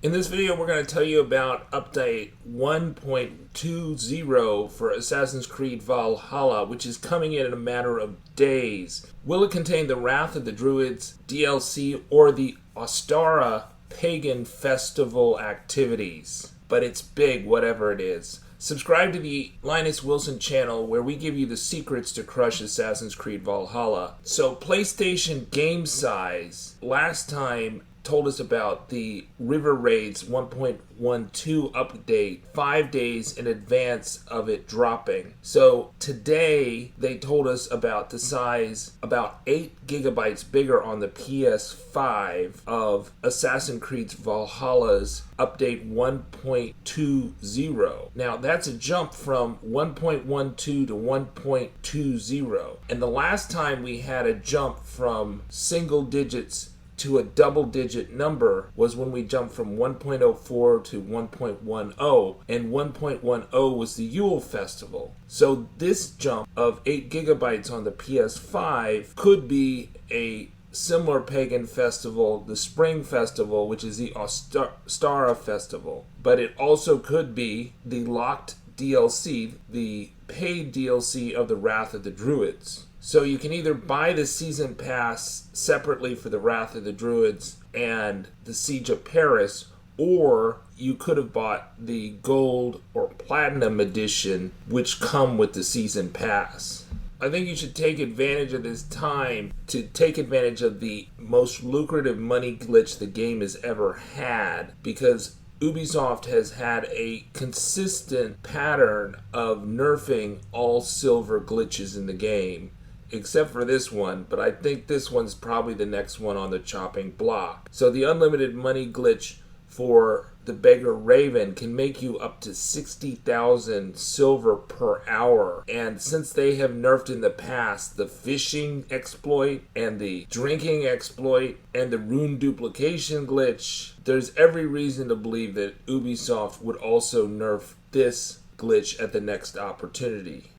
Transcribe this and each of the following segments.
In this video, we're going to tell you about update 1.20 for Assassin's Creed Valhalla, which is coming in a matter of days. Will it contain the Wrath of the Druids, DLC, or the Ostara pagan festival activities? But it's big, whatever it is. Subscribe to the Linus Wilson channel where we give you the secrets to crush Assassin's Creed Valhalla. So PlayStation game size, last time told us about the River Raids 1.12 update 5 days in advance of it dropping. So today they told us about the size about 8 gigabytes bigger on the PS5 of Assassin's Creed Valhalla's update 1.20. Now that's a jump from 1.12 to 1.20. And the last time we had a jump from single digits to a double-digit number was when we jumped from 1.04 to 1.10, and 1.10 was the Yule Festival. So this jump of 8 gigabytes on the PS5 could be a similar pagan festival, the Spring Festival, which is the Ostara Festival. But it also could be the locked DLC, the paid DLC of the Wrath of the Druids. So you can either buy the season pass separately for the Wrath of the Druids and the Siege of Paris, or you could have bought the gold or platinum edition, which come with the season pass. I think you should take advantage of this time to take advantage of the most lucrative money glitch the game has ever had, because Ubisoft has had a consistent pattern of nerfing all silver glitches in the game, except for this one, but I think this one's probably the next one on the chopping block. So the unlimited money glitch for the Beggar-Raven can make you up to 60,000 silver per hour. And since they have nerfed in the past the fishing exploit and the drinking exploit and the rune duplication glitch, there's every reason to believe that Ubisoft would also nerf this glitch at the next opportunity.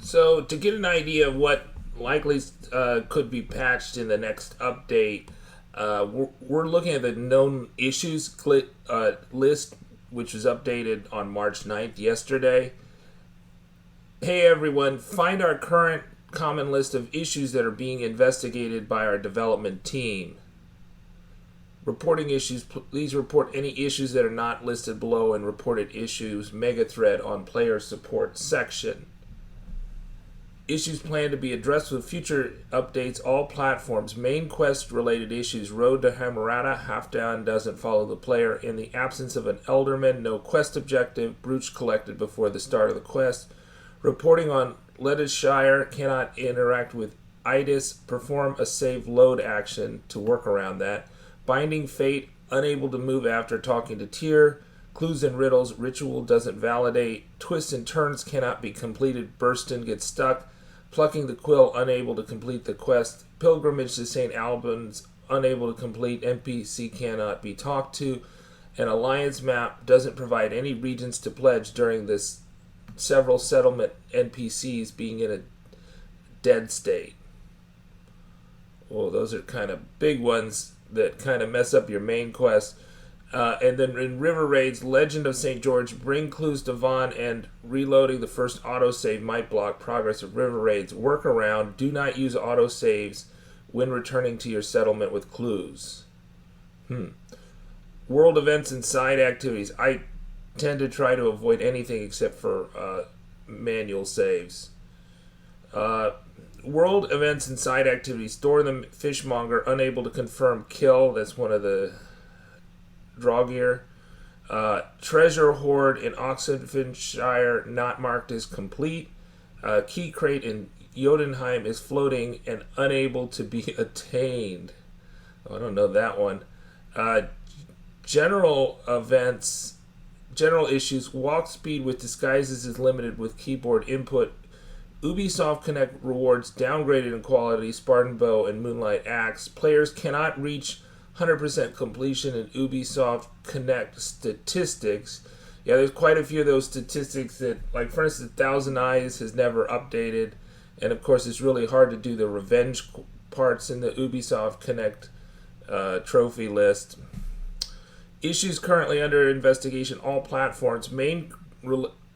So to get an idea of what likely could be patched in the next update, we're looking at the known issues list, which was updated on March 9th, yesterday. Hey everyone, find our current common list of issues that are being investigated by our development team. Reporting issues, please report any issues that are not listed below and reported issues mega thread on player support section. Issues planned to be addressed with future updates, all platforms. Main quest related issues. Road to Hamarata, half down, doesn't follow the player. In the absence of an Elderman, no quest objective. Brooch collected before the start of the quest. Reporting on Leicestershire, cannot interact with Itis. Perform a save load action to work around that. Binding Fate, unable to move after talking to Tyr. Clues and riddles, ritual doesn't validate. Twists and turns cannot be completed. Burston gets stuck. Plucking the quill, unable to complete the quest. Pilgrimage to St. Albans, unable to complete. NPC cannot be talked to. An alliance map doesn't provide any regions to pledge during this several settlement NPCs being in a dead state. Well, those are kind of big ones that kind of mess up your main quest. And then in River Raids, Legend of St. George, bring clues to Vaughn, and reloading the first autosave might block progress of River Raids. Workaround, do not use autosaves when returning to your settlement with clues. World events and side activities. I tend to try to avoid anything except for manual saves. World events and side activities. Store the fishmonger, unable to confirm kill. That's one of the draw gear. Treasure hoard in Oxfordshire not marked as complete. Key crate in Jotunheim is floating and unable to be attained. Oh, I don't know that one. General events, general issues. Walk speed with disguises is limited with keyboard input. Ubisoft Connect rewards downgraded in quality. Spartan Bow and Moonlight Axe. Players cannot reach 100% completion in Ubisoft Connect statistics. Yeah, there's quite a few of those statistics that, like for instance, Thousand Eyes has never updated, and of course it's really hard to do the revenge parts in the Ubisoft Connect trophy list. Issues currently under investigation, all platforms. Main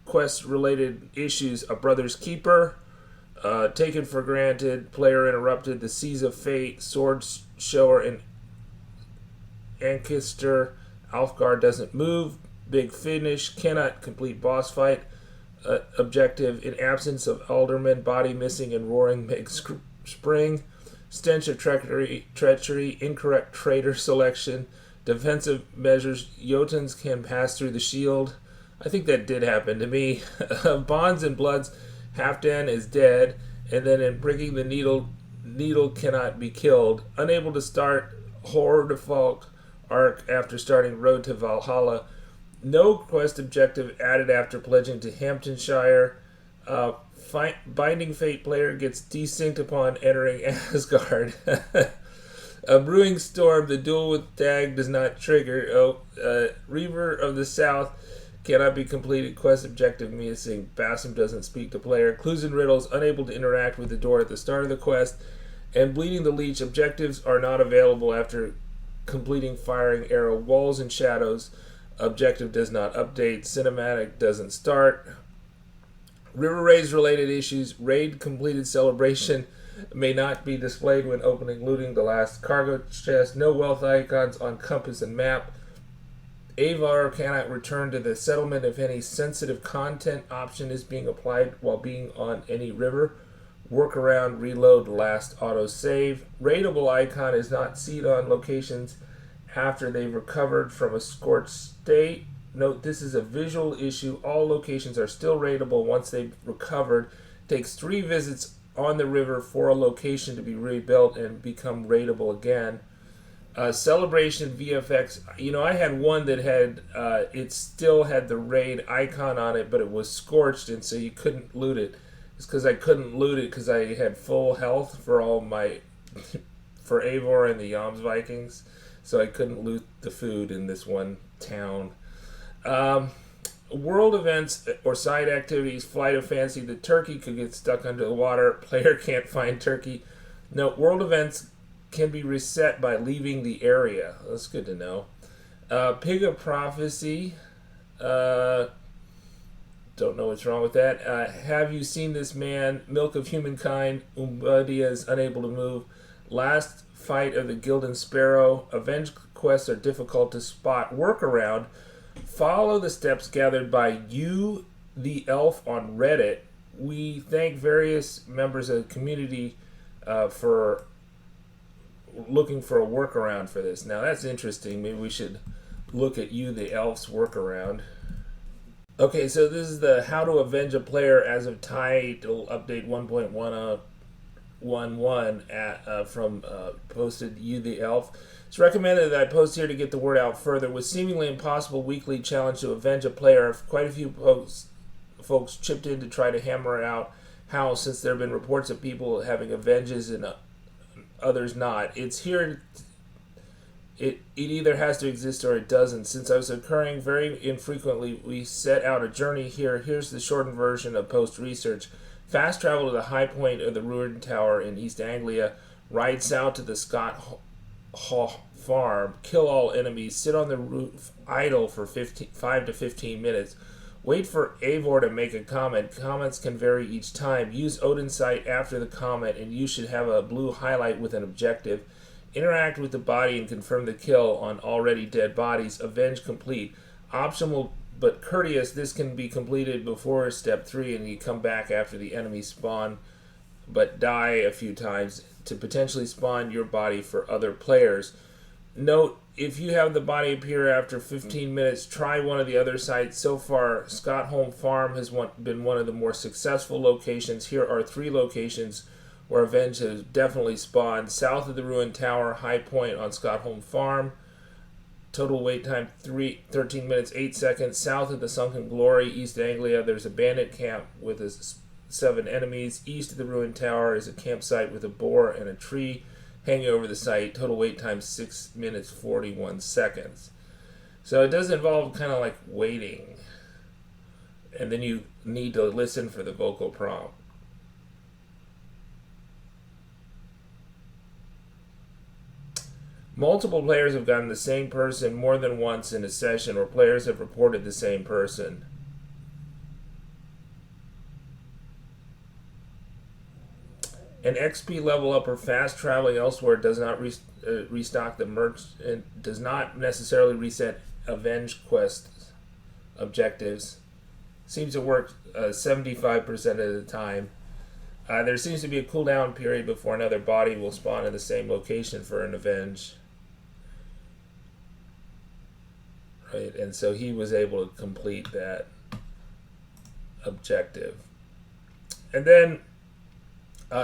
quest-related issues: A Brother's Keeper, Taken for Granted, Player Interrupted, The Seas of Fate, Sword Shower, and Ankister, Alfgar Doesn't Move, Big Finish, Cannot Complete Boss Fight, Objective, In Absence of Alderman, Body Missing and Roaring Meg Spring, Stench of Treachery, Incorrect Traitor Selection, Defensive Measures, Jotuns Can Pass Through the Shield. I think that did happen to me. Bonds and Bloods, Halfdan is dead, and then in Breaking the Needle cannot be killed. Unable to start Horror Default arc after starting Road to Valhalla. No quest objective added after pledging to Hamptonshire. Binding Fate player gets desynced upon entering Asgard. A Brewing Storm, the duel with Dag does not trigger. Reaver of the South cannot be completed. Quest objective missing. Bassam doesn't speak to player. Clues and Riddles, unable to interact with the door at the start of the quest. And Bleeding the Leech, objectives are not available after completing Firing Arrow. Walls and Shadows, objective does not update. Cinematic doesn't start. River Raids related issues. Raid completed celebration may not be displayed when opening looting the last cargo chest. No wealth icons on compass and map. Avar cannot return to the settlement if any sensitive content option is being applied while being on any river. Workaround, reload, last autosave. Raidable icon is not seen on locations after they've recovered from a scorched state. Note, this is a visual issue. All locations are still raidable once they've recovered. Takes 3 visits on the river for a location to be rebuilt and become raidable again. Celebration VFX. I had one that had, it still had the raid icon on it, but it was scorched, and so you couldn't loot it. It's because I couldn't loot it because I had full health for all my, for Eivor and the Yams Vikings, so I couldn't loot the food in this one town. World events or side activities, Flight of Fancy, the turkey could get stuck under the water, player can't find turkey. No, world events can be reset by leaving the area. That's good to know. Pig of Prophecy, don't know what's wrong with that. Have you seen this man? Milk of Humankind, Umbadia is unable to move. Last fight of the Gildan Sparrow, Avenge quests are difficult to spot. Workaround, follow the steps gathered by you, TheeElf, on Reddit. We thank various members of the community for looking for a workaround for this. Now that's interesting. Maybe we should look at you, TheeElf's workaround. Okay, so this is the How to Avenge a Player as of title update 1.11 from posted you, TheeElf. It's recommended that I post here to get the word out further. With seemingly impossible weekly challenge to avenge a player, quite a few folks chipped in to try to hammer out how, since there have been reports of people having avenges and others not. It's here. It either has to exist or it doesn't. Since I was occurring very infrequently, we set out a journey here. Here's the shortened version of post research. Fast travel to the high point of the ruined tower in East Anglia. Ride south to the Scott Hall farm. Kill all enemies. Sit on the roof idle for 5 to 15 minutes. Wait for Eivor to make a comment. Comments can vary each time. Use Odin's sight after the comment, and you should have a blue highlight with an objective. Interact with the body and confirm the kill on already dead bodies. Avenge complete. Optional but courteous, this can be completed before step 3, and you come back after the enemy spawn but die a few times to potentially spawn your body for other players. Note, if you have the body appear after 15 minutes, try one of the other sites. So far, Scottholm Farm has been one of the more successful locations. Here are 3 locations where Avenge has definitely spawned. South of the ruined tower, High Point on Scottholm Farm. Total wait time 13 minutes 8 seconds. South of the Sunken Glory, East Anglia, there's a bandit camp with 7 enemies. East of the ruined tower is a campsite with a boar and a tree hanging over the site. Total wait time 6 minutes 41 seconds. So it does involve kind of like waiting, and then you need to listen for the vocal prompt. Multiple players have gotten the same person more than once in a session, or players have reported the same person. An XP level up or fast traveling elsewhere does not restock the merchant, does not necessarily reset Avenge quest objectives. Seems to work 75% of the time. There seems to be a cooldown period before another body will spawn in the same location for an Avenge. Right, and so he was able to complete that objective. And then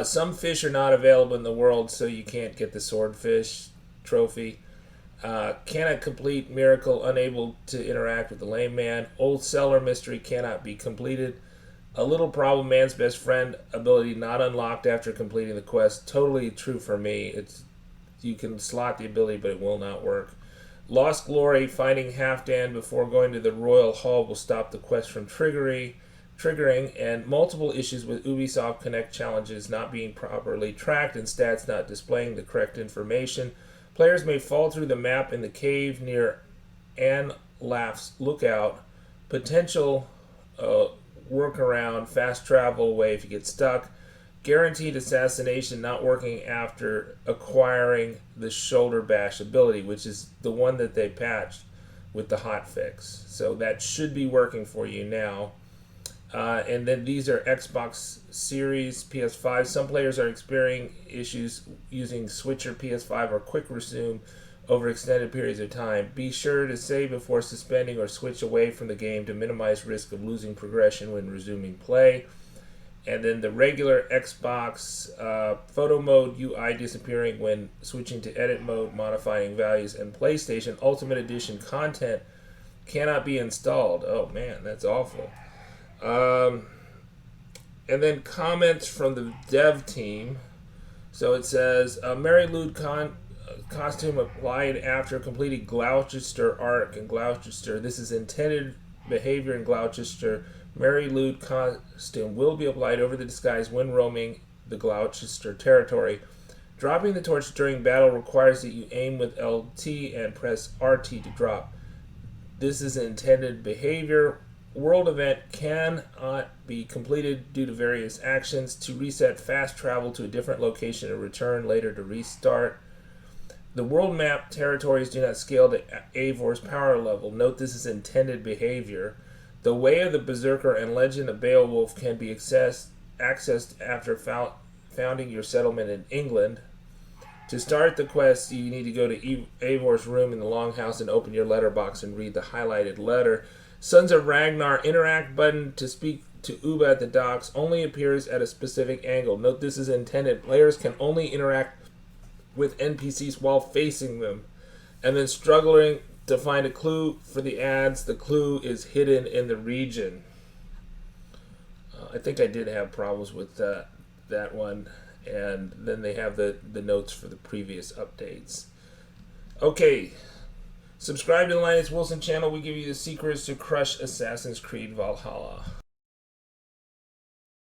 some fish are not available in the world, so you can't get the swordfish trophy. Cannot complete miracle, unable to interact with the lame man. Old seller mystery cannot be completed. A little problem, man's best friend ability not unlocked after completing the quest. Totally true for me. You can slot the ability, but it will not work. Lost glory, finding Halfdan before going to the royal hall will stop the quest from triggering, and multiple issues with Ubisoft Connect challenges not being properly tracked and stats not displaying the correct information. Players may fall through the map in the cave near Anlaf's lookout. Potential workaround, fast travel away if you get stuck. Guaranteed assassination not working after acquiring the shoulder bash ability, which is the one that they patched with the hotfix. So that should be working for you now. And then these are Xbox Series, PS5. Some players are experiencing issues using switcher PS5 or quick resume over extended periods of time. Be sure to save before suspending or switch away from the game to minimize risk of losing progression when resuming play. And then the regular Xbox photo mode UI disappearing when switching to edit mode, modifying values, and PlayStation Ultimate Edition content cannot be installed. Oh man, that's awful. And then comments from the dev team. So it says, Mary Lou costume applied after completing Gloucester arc in Gloucester. This is intended behavior in Gloucester. Mary Lou costume will be applied over the disguise when roaming the Gloucester territory. Dropping the torch during battle requires that you aim with LT and press RT to drop. This is intended behavior. World event cannot be completed due to various actions. To reset, fast travel to a different location and return later to restart. The world map territories do not scale to Eivor's power level. Note this is intended behavior. The Way of the Berserker and Legend of Beowulf can be accessed after founding your settlement in England. To start the quest, you need to go to Eivor's room in the Longhouse and open your letterbox and read the highlighted letter. Sons of Ragnar interact button to speak to Uba at the docks only appears at a specific angle. Note this is intended. Players can only interact with NPCs while facing them. And then struggling to find a clue for the ads. The clue is hidden in the region. I think I did have problems with that one. And then they have the notes for the previous updates. Okay. Subscribe to the Linus Wilson channel. We give you the secrets to crush Assassin's Creed Valhalla.